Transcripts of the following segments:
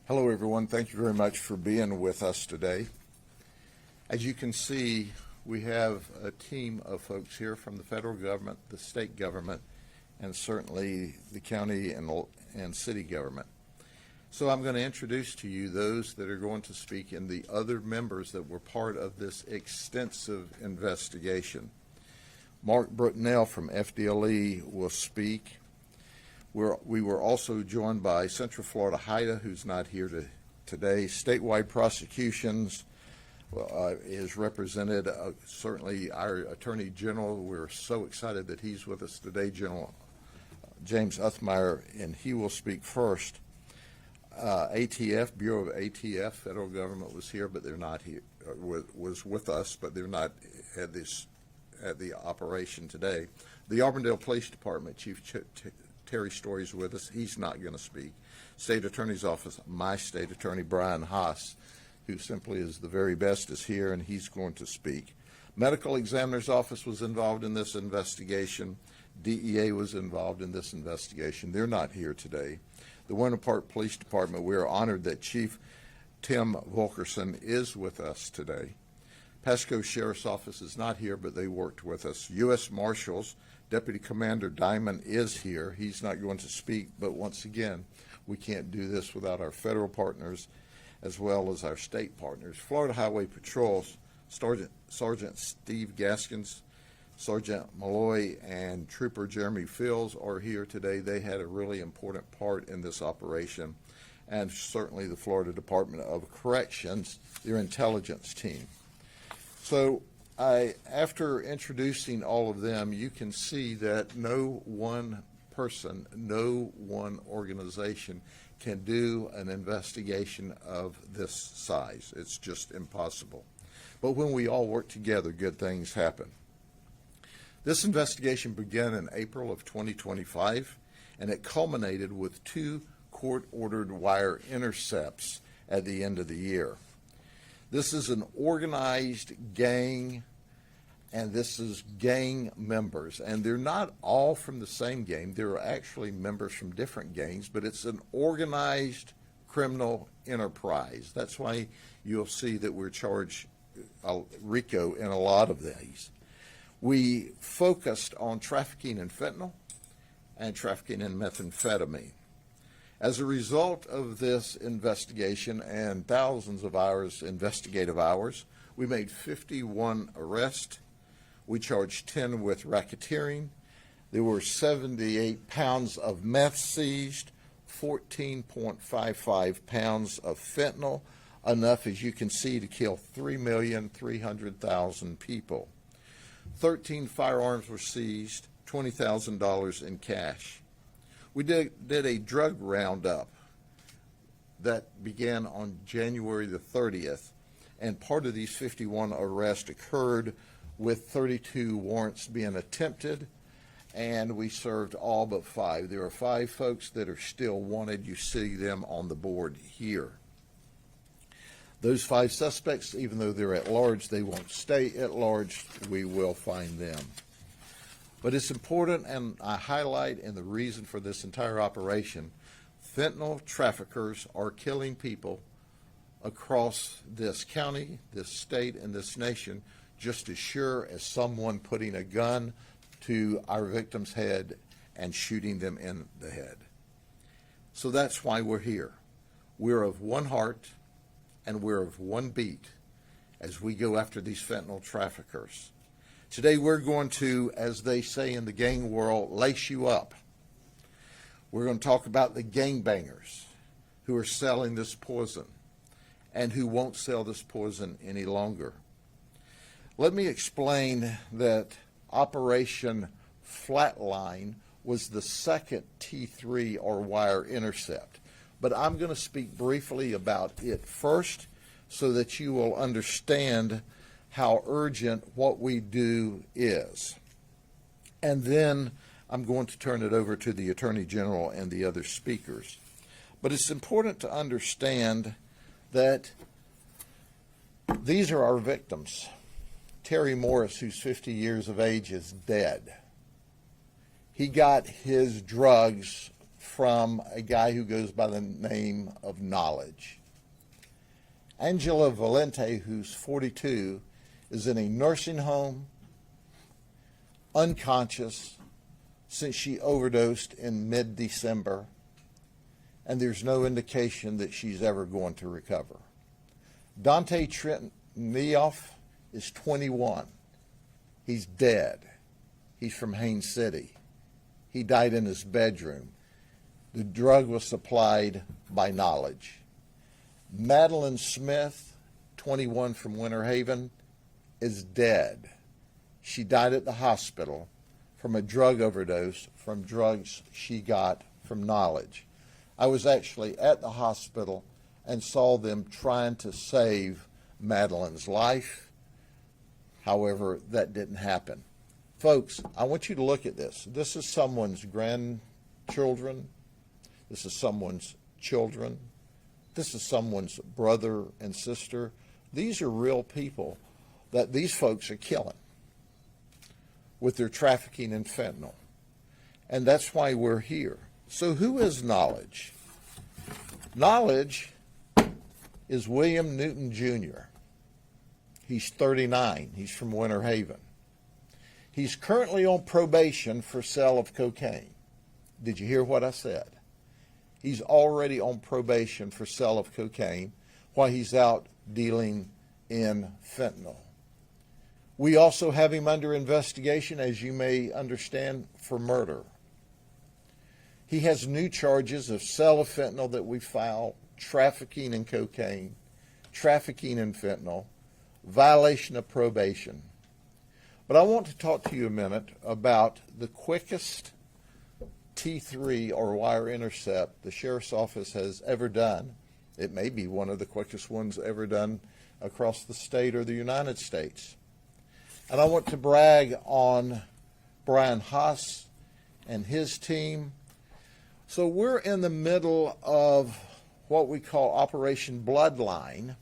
Hello everyone, thank you very much for being with us today. As you can see, we have a team of folks here from the federal government, the state government, and certainly the county and city government. So I'm going to introduce to you those that are going to speak and the other members that were part of this extensive investigation. Mark Brutnell from FDLE will speak. We were also joined by Central Florida HIDA, who's not here today. Statewide Prosecutions is represented, certainly our Attorney General. We're so excited that he's with us today, General James Uthmeyer, and he will speak first. ATF, Bureau of ATF, federal government was here, but they're not here, was with us, but they're not at the operation today. The Auburndale Police Department, Chief Terry Story's with us. He's not going to speak. State Attorney's Office, my State Attorney, Brian Haas, who simply is the very best, is here, and he's going to speak. Medical Examiner's Office was involved in this investigation. DEA was involved in this investigation. They're not here today. The Winter Park Police Department, we are honored that Chief Tim Volkerson is with us today. Pasco Sheriff's Office is not here, but they worked with us. U.S. Marshals, Deputy Commander Diamond is here. He's not going to speak, but once again, we can't do this without our federal partners as well as our state partners. Florida Highway Patrol, Sergeant Steve Gaskins, Sergeant Malloy, and Trooper Jeremy Fields are here today. They had a really important part in this operation, and certainly the Florida Department of Corrections, their intelligence team. So after introducing all of them, you can see that no one person, no one organization can do an investigation of this size. It's just impossible. But when we all work together, good things happen. This investigation began in April of 2025, and it culminated with 2 court-ordered wire intercepts at the end of the year. This is an organized gang, and this is gang members. And they're not all from the same gang. There are actually members from different gangs, but it's an organized criminal enterprise. That's why you'll see that we're charged RICO in a lot of these. We focused on trafficking in fentanyl and trafficking in methamphetamine. As a result of this investigation and thousands of hours, investigative hours, we made 51 arrests. We charged 10 with racketeering. There were 78 pounds of meth seized, 14.55 pounds of fentanyl, enough, as you can see, to kill 3,300,000 people. 13 firearms were seized, $20,000 in cash. We did a drug roundup that began on January the 30th, and part of these 51 arrests occurred with 32 warrants being attempted, and we served all but 5. There are 5 folks that are still wanted. You see them on the board here. Those 5 suspects, even though they're at large, they won't stay at large. We will find them. But it's important, and I highlight in the reason for this entire operation, fentanyl traffickers are killing people across this county, this state, and this nation just as sure as someone putting a gun to our victim's head and shooting them in the head. So that's why we're here. We're of one heart and we're of one beat as we go after these fentanyl traffickers. Today we're going to, as they say in the gang world, lace you up. We're going to talk about the gangbangers who are selling this poison and who won't sell this poison any longer. Let me explain that Operation Flatline was the second T3 or wire intercept, but I'm going to speak briefly about it first so that you will understand how urgent what we do is. And then I'm going to turn it over to the Attorney General and the other speakers. But it's important to understand that these are our victims. Terry Morris, who's 50 years of age, is dead. He got his drugs from a guy who goes by the name of Knowledge. Angela Valente, who's 42, is in a nursing home, unconscious, since she overdosed in mid-December, and there's no indication that she's ever going to recover. Dante Trentnioff is 21. He's dead. He's from Haines City. He died in his bedroom. The drug was supplied by Knowledge. Madeline Smith, 21, from Winter Haven, is dead. She died at the hospital from a drug overdose from drugs she got from Knowledge. I was actually at the hospital and saw them trying to save Madeline's life. However, that didn't happen. Folks, I want you to look at this. This is someone's grandchildren. This is someone's children. This is someone's brother and sister. These are real people that these folks are killing with their trafficking in fentanyl. And that's why we're here. So who is Knowledge? Knowledge is William Newton Jr. He's 39. He's from Winter Haven. He's currently on probation for sale of cocaine. Did you hear what I said? He's already on probation for sale of cocaine while he's out dealing in fentanyl. We also have him under investigation, as you may understand, for murder. He has new charges of sale of fentanyl that we filed, trafficking in cocaine, trafficking in fentanyl, violation of probation. But I want to talk to you a minute about the quickest T3 or wire intercept the Sheriff's Office has ever done. It may be one of the quickest ones ever done across the state or the United States. And I want to brag on Brian Haas and his team. So we're in the middle of what we call Operation Bloodline,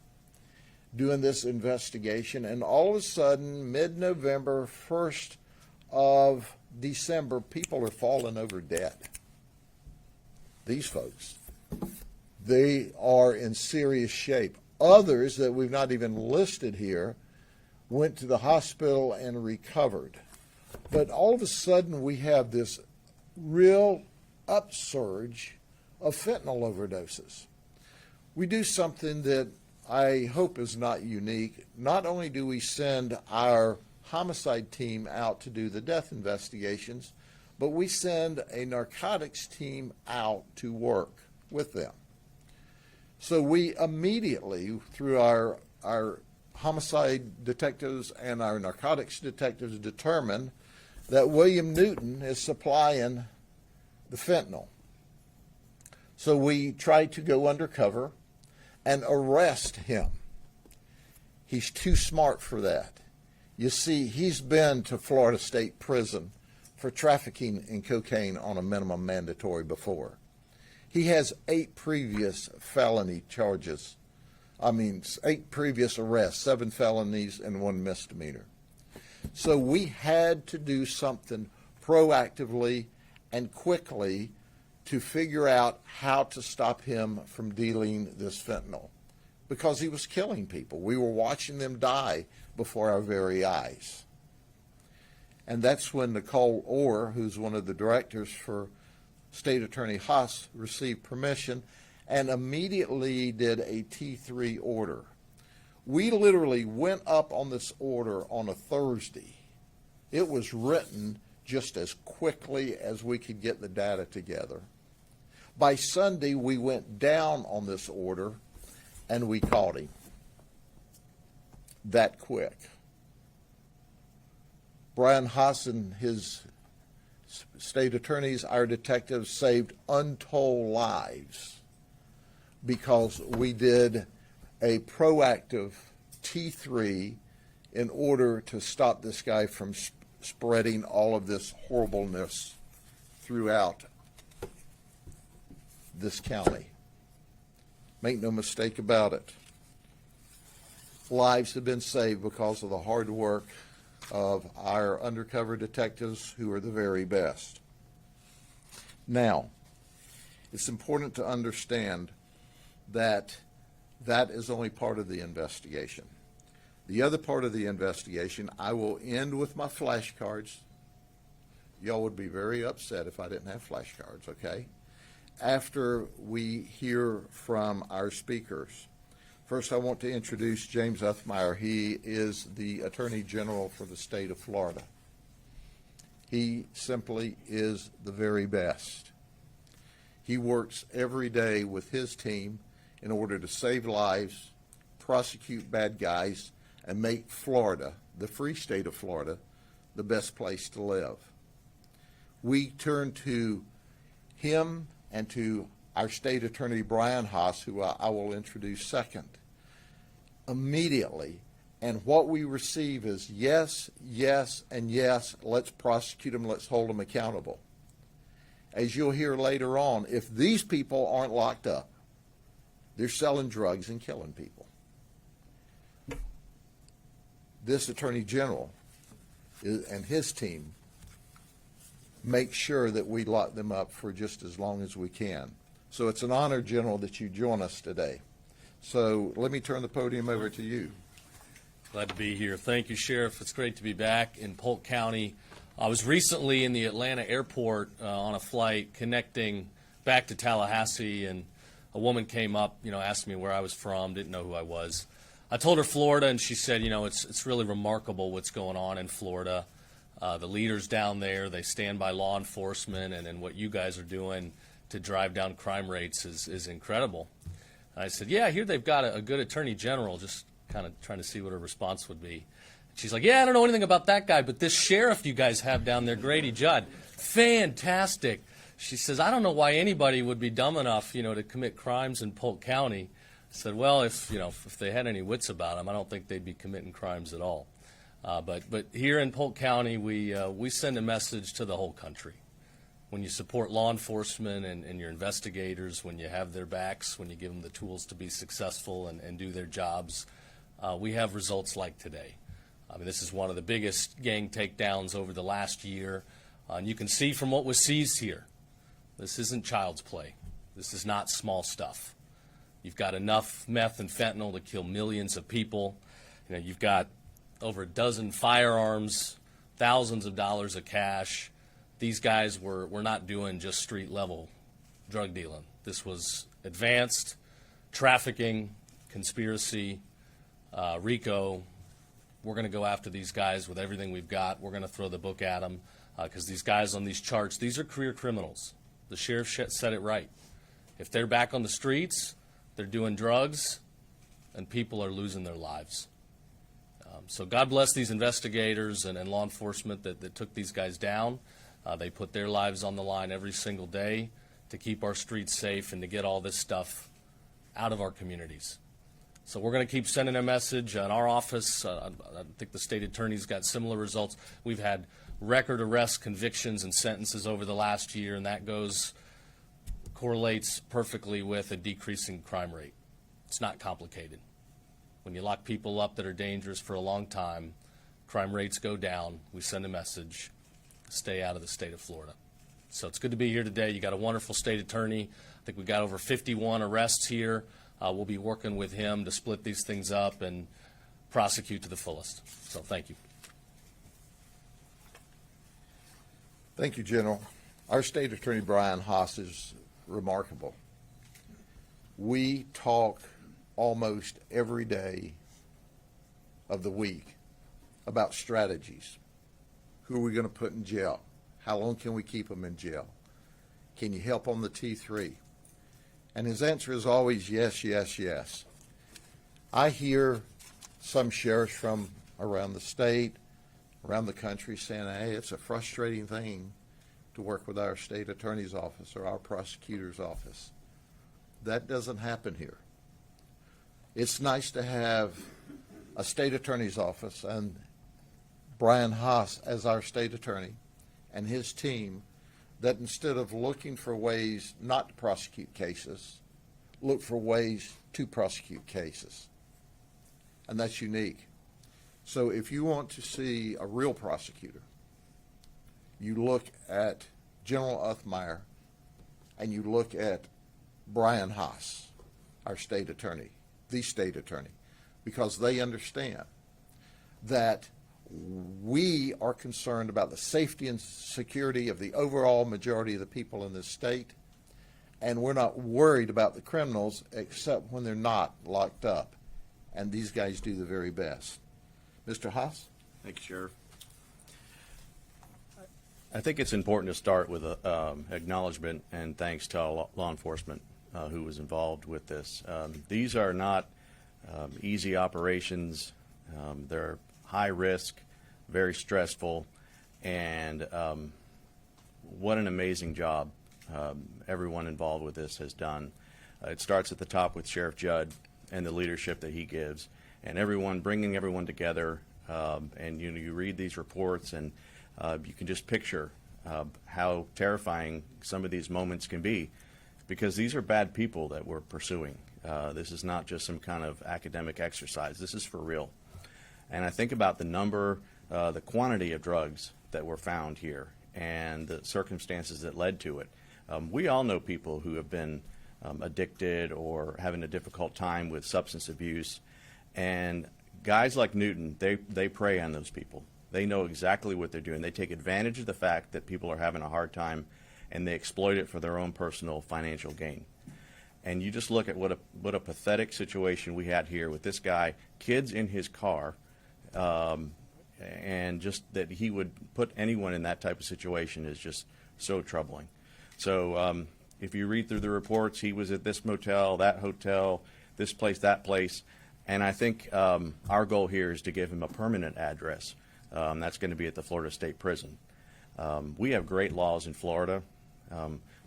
doing this investigation, and all of a sudden, mid-November, 1st of December, people are falling over dead. These folks, they are in serious shape. Others that we've not even listed here went to the hospital and recovered. But all of a sudden, we have this real upsurge of fentanyl overdoses. We do something that I hope is not unique. Not only do we send our homicide team out to do the death investigations, but we send a narcotics team out to work with them. So we immediately, through our homicide detectives and our narcotics detectives, determine that William Newton is supplying the fentanyl. So we try to go undercover and arrest him. He's too smart for that. You see, he's been to Florida State Prison for trafficking in cocaine on a minimum mandatory before. He has 8 previous felony charges. 8 previous arrests, 7 felonies and 1 misdemeanor. So we had to do something proactively and quickly to figure out how to stop him from dealing this fentanyl, because he was killing people. We were watching them die before our very eyes. And that's when Nicole Orr, who's one of the directors for State Attorney Haas, received permission and immediately did a T3 order. We literally went up on this order on a Thursday. It was written just as quickly as we could get the data together. By Sunday, we went down on this order and we caught him. That quick. Brian Haas and his state attorneys, our detectives, saved untold lives because we did a proactive T3 in order to stop this guy from spreading all of this horribleness throughout this county. Make no mistake about it. Lives have been saved because of the hard work of our undercover detectives, who are the very best. Now, It's important to understand that that is only part of the investigation. The other part of the investigation, I will end with my flashcards. Y'all would be very upset if I didn't have flashcards, okay? After we hear from our speakers. First, I want to introduce James Uthmeyer. He is the Attorney General for the state of Florida. He simply is the very best. He works every day with his team in order to save lives, prosecute bad guys, and make Florida, the free state of Florida, the best place to live. We turn to him and to our state attorney, Brian Haas, who I will introduce second. Immediately, and what we receive is yes, yes, and yes, let's prosecute them, let's hold them accountable. As you'll hear later on, if these people aren't locked up, they're selling drugs and killing people. This Attorney General and his team make sure that we lock them up for just as long as we can. So it's an honor, General, that you join us today. So let me turn the podium over to you. Glad to be here. Thank you, Sheriff. It's great to be back in Polk County. I was recently in the Atlanta airport on a flight connecting back to Tallahassee, and a woman came up, asked me where I was from, didn't know who I was. I told her Florida, and she said, it's really remarkable what's going on in Florida. The leaders down there, they stand by law enforcement, and what you guys are doing to drive down crime rates is incredible. And I said, yeah, I hear they've got a good attorney general, just kind of trying to see what her response would be. She's like, yeah, I don't know anything about that guy, but this sheriff you guys have down there, Grady Judd, fantastic. She says, I don't know why anybody would be dumb enough, to commit crimes in Polk County. I said, well, if they had any wits about them, I don't think they'd be committing crimes at all. But here in Polk County, we send a message to the whole country. When you support law enforcement and your investigators, when you have their backs, when you give them the tools to be successful and do their jobs, we have results like today. I mean, this is one of the biggest gang takedowns over the last year. And you can see from what was seized here, this isn't child's play. This is not small stuff. You've got enough meth and fentanyl to kill millions of people. You've got over a dozen firearms, thousands of dollars of cash. These guys were not doing just street-level drug dealing. This was advanced trafficking, conspiracy, RICO. We're going to go after these guys with everything we've got. We're going to throw the book at them because these guys on these charts, these are career criminals. The sheriff said it right. If they're back on the streets, they're doing drugs, and people are losing their lives. So God bless these investigators and law enforcement that took these guys down. They put their lives on the line every single day to keep our streets safe and to get all this stuff out of our communities. So we're going to keep sending a message. In our office, I think the state attorney's got similar results. We've had record arrests, convictions, and sentences over the last year, and that correlates perfectly with a decreasing crime rate. It's not complicated. When you lock people up that are dangerous for a long time, crime rates go down. We send a message, stay out of the state of Florida. So it's good to be here today. You got a wonderful state attorney. I think we've got over 51 arrests here. We'll be working with him to split these things up and prosecute to the fullest. So thank you. Thank you, General. Our state attorney, Brian Haas, is remarkable. We talk almost every day of the week about strategies. Who are we going to put in jail? How long can we keep them in jail? Can you help on the T3? And his answer is always yes, yes, yes. I hear some sheriffs from around the state, around the country saying, hey, it's a frustrating thing to work with our state attorney's office or our prosecutor's office. That doesn't happen here. It's nice to have a state attorney's office and Brian Haas as our state attorney and his team that instead of looking for ways not to prosecute cases, look for ways to prosecute cases. And that's unique. So if you want to see a real prosecutor, you look at General Uthmeyer and you look at Brian Haas, our state attorney, the state attorney, because they understand that we are concerned about the safety and security of the overall majority of the people in this state, and we're not worried about the criminals except when they're not locked up. And these guys do the very best. Mr. Haas? Thank you, Sheriff. I think it's important to start with acknowledgement and thanks to all law enforcement who was involved with this. These are not easy operations. They're high risk, very stressful, and what an amazing job everyone involved with this has done. It starts at the top with Sheriff Judd and the leadership that he gives, and everyone, bringing everyone together. And you read these reports, and you can just picture how terrifying some of these moments can be, because these are bad people that we're pursuing. This is not just some kind of academic exercise. This is for real. And I think about the number, the quantity of drugs that were found here and the circumstances that led to it. We all know people who have been addicted or having a difficult time with substance abuse, and guys like Newton, they prey on those people. They know exactly what they're doing. They take advantage of the fact that people are having a hard time, and they exploit it for their own personal financial gain. And you just look at what a pathetic situation we had here with this guy, kids in his car, and just that he would put anyone in that type of situation is just so troubling. So if you read through the reports, he was at this motel, that hotel, this place, that place. And I think our goal here is to give him a permanent address. That's going to be at the Florida State Prison. We have great laws in Florida.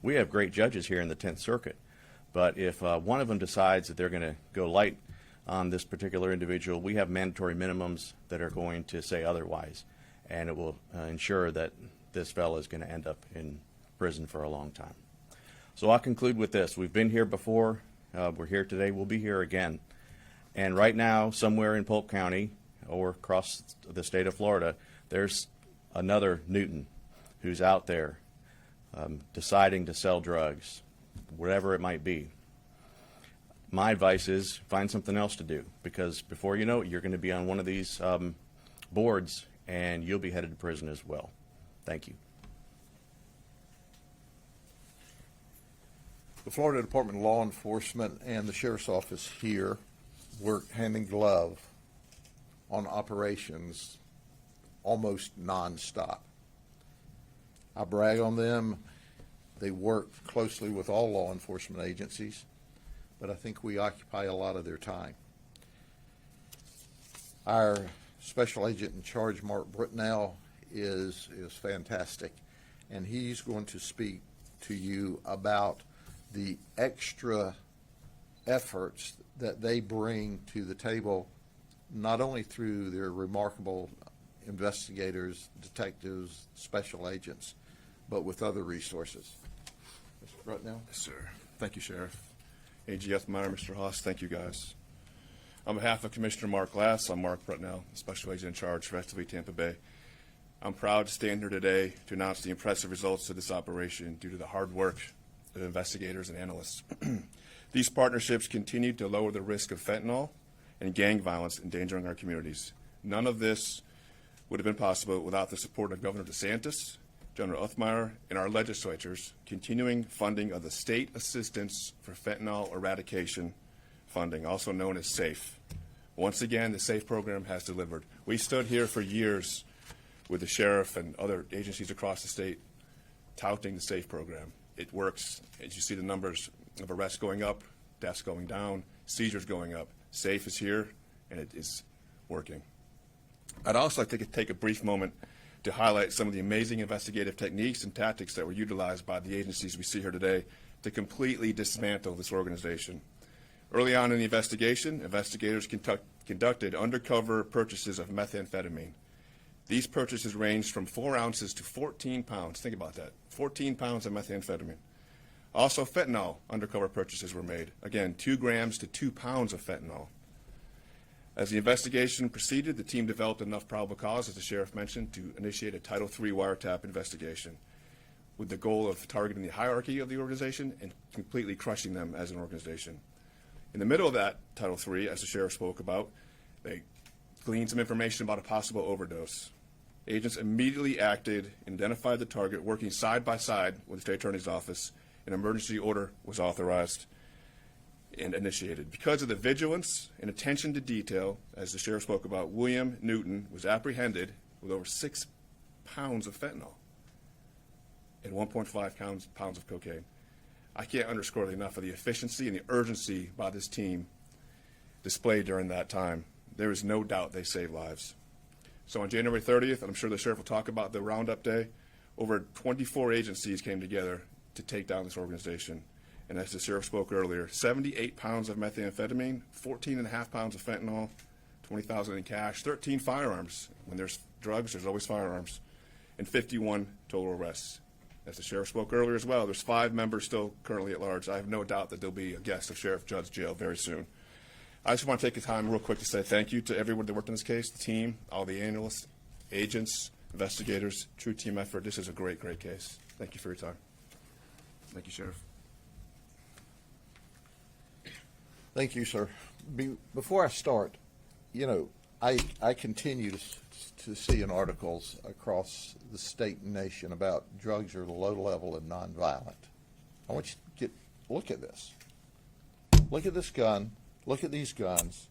We have great judges here in the 10th Circuit. But if one of them decides that they're going to go light on this particular individual, we have mandatory minimums that are going to say otherwise. And it will ensure that this fellow is going to end up in prison for a long time. So I'll conclude with this. We've been here before. We're here today. We'll be here again. And right now, somewhere in Polk County or across the state of Florida, there's another Newton who's out there deciding to sell drugs, whatever it might be. My advice is find something else to do, because before you know it, you're going to be on one of these boards and you'll be headed to prison as well. Thank you. The Florida Department of Law Enforcement and the Sheriff's Office here work hand in glove on operations almost nonstop. I brag on them. They work closely with all law enforcement agencies, but I think we occupy a lot of their time. Our special agent in charge, Mark Britnell, is fantastic, and he's going to speak to you about the extra efforts that they bring to the table, not only through their remarkable investigators, detectives, special agents, but with other resources. Mr. Britnell? Yes, sir. Thank you, Sheriff. AG Ethmeyer, Mr. Haas, thank you, guys. On behalf of Commissioner Mark Glass, I'm Mark Britnell, Special Agent in Charge for FDLE Tampa Bay. I'm proud to stand here today to announce the impressive results of this operation due to the hard work of investigators and analysts. These partnerships continue to lower the risk of fentanyl and gang violence endangering our communities. None of this would have been possible without the support of Governor DeSantis, General Ethmeyer, and our legislatures continuing funding of the State Assistance for Fentanyl Eradication funding, also known as SAFE. Once again, the SAFE program has delivered. We stood here for years with the sheriff and other agencies across the state touting the SAFE program. It works. As you see the numbers of arrests going up, deaths going down, seizures going up. SAFE is here, and it is working. I'd also like to take a brief moment to highlight some of the amazing investigative techniques and tactics that were utilized by the agencies we see here today to completely dismantle this organization. Early on in the investigation, investigators conducted undercover purchases of methamphetamine. These purchases ranged from 4 ounces to 14 pounds. Think about that, 14 pounds of methamphetamine. Also, fentanyl undercover purchases were made. Again, 2 grams to 2 pounds of fentanyl. As the investigation proceeded, the team developed enough probable cause, as the sheriff mentioned, to initiate a Title III wiretap investigation. with the goal of targeting the hierarchy of the organization and completely crushing them as an organization. In the middle of that Title III, as the sheriff spoke about, they gleaned some information about a possible overdose. Agents immediately acted, identified the target, working side by side with the state attorney's office. An emergency order was authorized and initiated. Because of the vigilance and attention to detail, as the sheriff spoke about, William Newton was apprehended with over 6 pounds of fentanyl and 1.5 pounds of cocaine. I can't underscore enough of the efficiency and the urgency by this team displayed during that time. There is no doubt they saved lives. So on January 30th, and I'm sure the sheriff will talk about the roundup day, over 24 agencies came together to take down this organization. And as the sheriff spoke earlier, 78 pounds of methamphetamine, 14.5 pounds of fentanyl, $20,000 in cash, 13 firearms. When there's drugs, there's always firearms, and 51 total arrests. As the sheriff spoke earlier as well, there's 5 members still currently at large. I have no doubt that there'll be a guest of Sheriff Judd's jail very soon. I just want to take the time real quick to say thank you to everyone that worked on this case, the team, all the analysts, agents, investigators, true team effort. This is a great, great case. Thank you for your time. Thank you, Sheriff. Thank you, sir. Before I start, you know, I continue to see in articles across the state and nation about drugs are low level and nonviolent. I want you to look at this. Look at this gun. Look at these guns.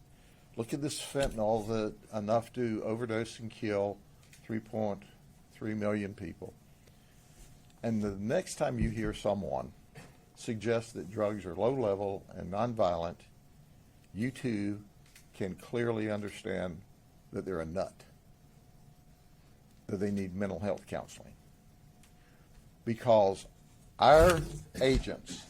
Look at this fentanyl that enough to overdose and kill 3.3 million people. And the next time you hear someone suggest that drugs are low level and nonviolent, you too can clearly understand that they're a nut, that they need mental health counseling. Because our agents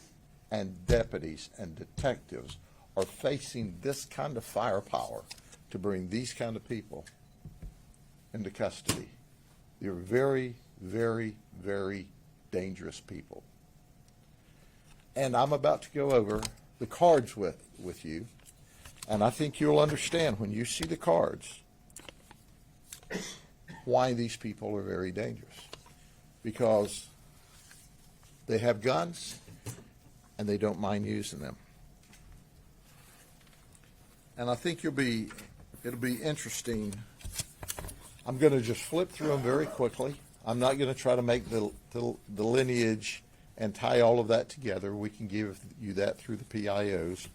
and deputies and detectives are facing this kind of firepower to bring these kind of people into custody. They're very, very, very dangerous people. And I'm about to go over the cards with you, and I think you'll understand when you see the cards why these people are very dangerous. Because they have guns and they don't mind using them. And I think it'll be interesting. I'm going to just flip through them very quickly. I'm not going to try to make the lineage and tie all of that together. We can give you that through the PIOs.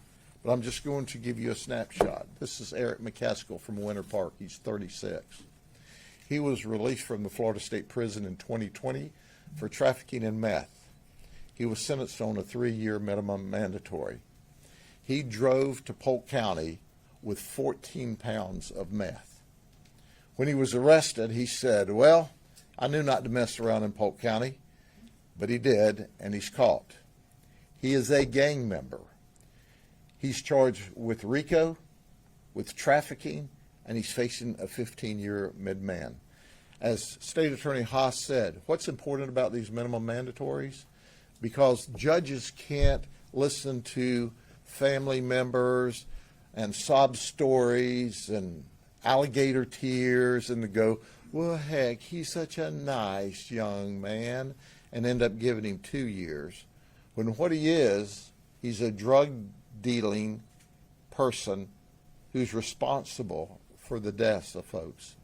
But I'm just going to give you a snapshot. This is Eric McCaskill from Winter Park. He's 36. He was released from the Florida State Prison in 2020 for trafficking in meth. He was sentenced on a 3-year minimum mandatory. He drove to Polk County with 14 pounds of meth. When he was arrested, he said, well, I knew not to mess around in Polk County, but he did, and he's caught. He is a gang member. He's charged with RICO, with trafficking, and he's facing a 15-year mid-man. As State Attorney Haas said, what's important about these minimum mandatories? Because judges can't listen to family members and sob stories and alligator tears and to go, well, heck, he's such a nice young man, and end up giving him 2 years. When what he is, he's a drug-dealing person who's responsible for the deaths of folks.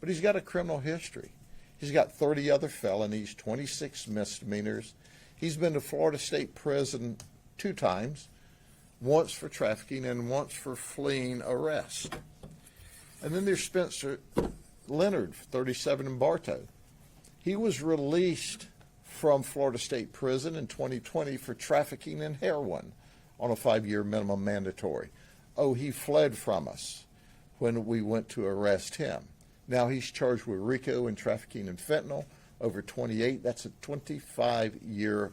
But he's got a criminal history. He's got 30 other felonies, 26 misdemeanors. He's been to Florida State Prison 2 times, once for trafficking and once for fleeing arrest. And then there's Spencer Leonard, 37, in Bartow. He was released from Florida State Prison in 2020 for trafficking in heroin on a 5-year minimum mandatory. Oh, he fled from us when we went to arrest him. Now he's charged with RICO and trafficking in fentanyl, over 28. That's a 25-year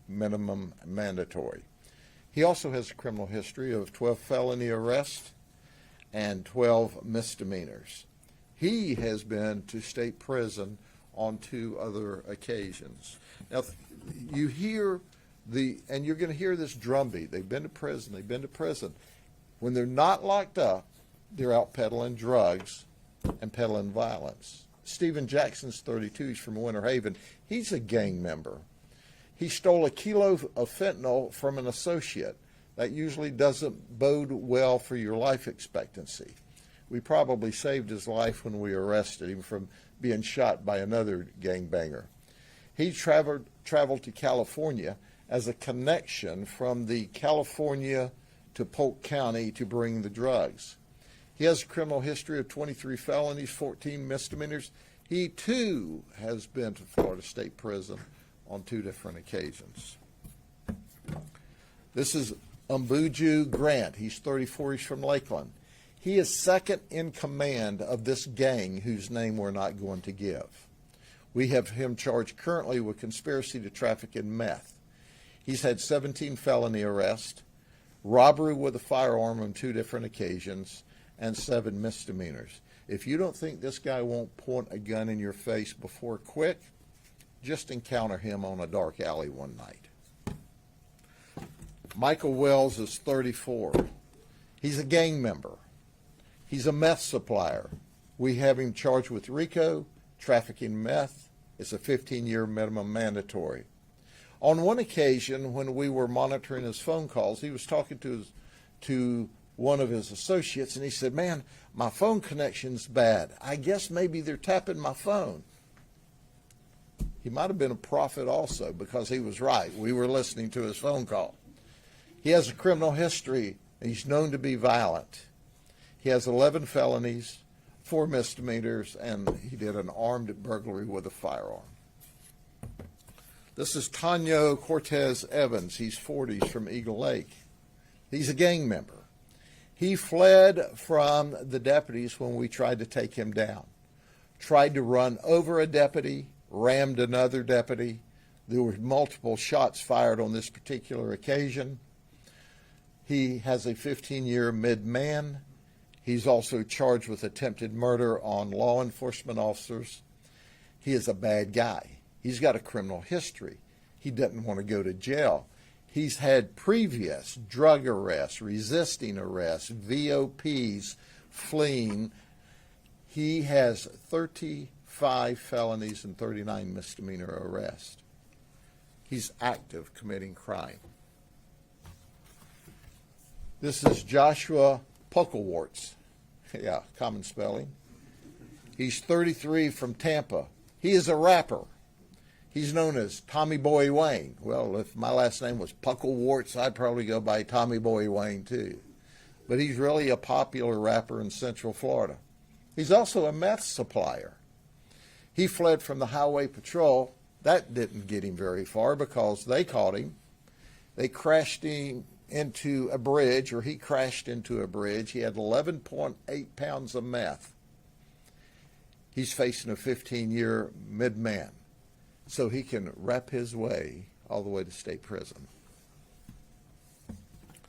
minimum mandatory. He also has a criminal history of 12 felony arrests and 12 misdemeanors. He has been to state prison on 2 other occasions. Now, you hear and you're going to hear this drumbeat. They've been to prison. They've been to prison. When they're not locked up, they're out peddling drugs and peddling violence. Stephen Jackson's 32. He's from Winter Haven. He's a gang member. He stole a kilo of fentanyl from an associate. That usually doesn't bode well for your life expectancy. We probably saved his life when we arrested him from being shot by another gangbanger. He traveled to California as a connection from the California to Polk County to bring the drugs. He has a criminal history of 23 felonies, 14 misdemeanors. He, too, has been to Florida State Prison on 2 different occasions. This is Umbuju Grant. He's 34. He's from Lakeland. He is second in command of this gang whose name we're not going to give. We have him charged currently with conspiracy to traffic in meth. He's had 17 felony arrests, robbery with a firearm on 2 different occasions, and 7 misdemeanors. If you don't think this guy won't point a gun in your face before quick, just encounter him on a dark alley one night. Michael Wells is 34. He's a gang member. He's a meth supplier. We have him charged with RICO, trafficking meth. It's a 15-year minimum mandatory. On one occasion, when we were monitoring his phone calls, he was talking to one of his associates, and he said, "Man, my phone connection's bad. I guess maybe they're tapping my phone." He might have been a prophet also, because he was right. We were listening to his phone call. He has a criminal history. He's known to be violent. He has 11 felonies, 4 misdemeanors, and he did an armed burglary with a firearm. This is Tonyo Cortez Evans. He's 40. He's from Eagle Lake. He's a gang member. He fled from the deputies when we tried to take him down. Tried to run over a deputy, rammed another deputy. There were multiple shots fired on this particular occasion. He has a 15-year mid-man. He's also charged with attempted murder on law enforcement officers. He is a bad guy. He's got a criminal history. He doesn't want to go to jail. He's had previous drug arrests, resisting arrests, VOPs, fleeing. He has 35 felonies and 39 misdemeanor arrests. He's active committing crime. This is Joshua Pucklewarts. Yeah, common spelling. He's 33 from Tampa. He is a rapper. He's known as Tommy Boy Wayne. Well, if my last name was Pucklewarts, I'd probably go by Tommy Boy Wayne too. But he's really a popular rapper in Central Florida. He's also a meth supplier. He fled from the highway patrol. That didn't get him very far because they caught him. They crashed him into a bridge, or he crashed into a bridge. He had 11.8 pounds of meth. He's facing a 15-year mid-man, so he can rep his way all the way to state prison.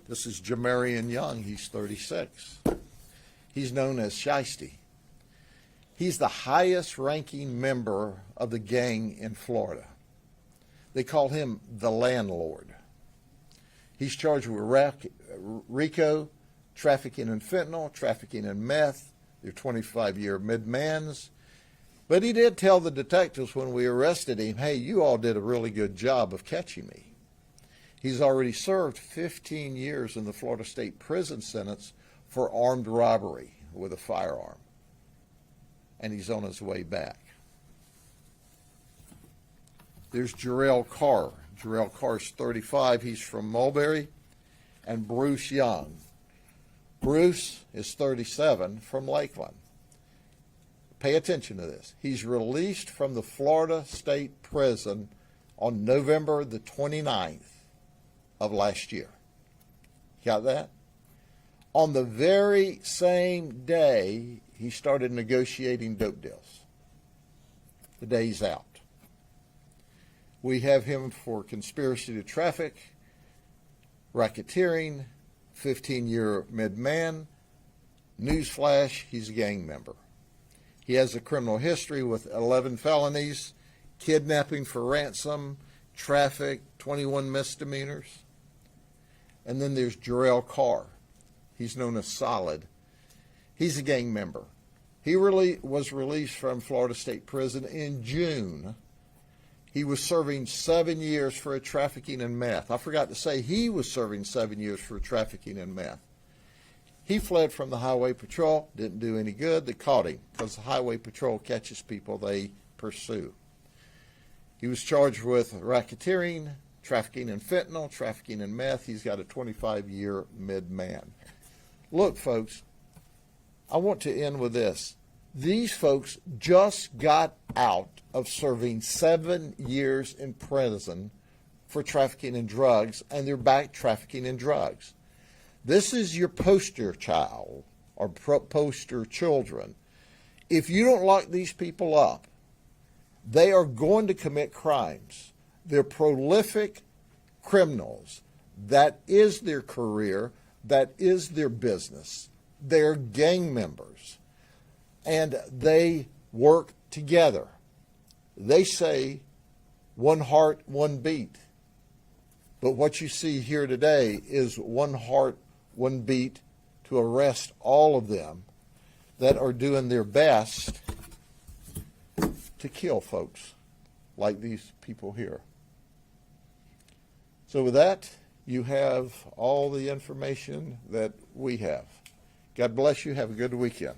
This is Jamarian Young. He's 36. He's known as Shiesty. He's the highest-ranking member of the gang in Florida. They call him the landlord. He's charged with RICO, trafficking in fentanyl, trafficking in meth. They're 25-year mid-mans. But he did tell the detectives when we arrested him, "Hey, you all did a really good job of catching me." He's already served 15 years in the Florida State Prison sentence for armed robbery with a firearm. And he's on his way back. There's Jarrell Carr. Jarrell Carr's 35. He's from Mulberry. And Bruce Young. Bruce is 37 from Lakeland. Pay attention to this. He's released from the Florida State Prison on November the 29th of last year. Got that? On the very same day, he started negotiating dope deals. The day he's out. We have him for conspiracy to traffic, racketeering, 15-year mid-man. Newsflash, he's a gang member. He has a criminal history with 11 felonies, kidnapping for ransom, traffic, 21 misdemeanors. And then there's Jarrell Carr. He's known as Solid. He's a gang member. He was released from Florida State Prison in June. He was serving 7 years for a trafficking in meth. I forgot to say he was serving 7 years for trafficking in meth. He fled from the Highway Patrol, didn't do any good. They caught him because the Highway Patrol catches people they pursue. He was charged with racketeering, trafficking in fentanyl, trafficking in meth. He's got a 25-year mid-man. Look, folks, I want to end with this. These folks just got out of serving 7 years in prison for trafficking in drugs, and they're back trafficking in drugs. This is your poster child or poster children. If you don't lock these people up, they are going to commit crimes. They're prolific criminals. That is their career. That is their business. They're gang members. And they work together. They say, one heart, one beat. But what you see here today is one heart, one beat to arrest all of them that are doing their best to kill folks like these people here. So with that, you have all the information that we have. God bless you. Have a good weekend.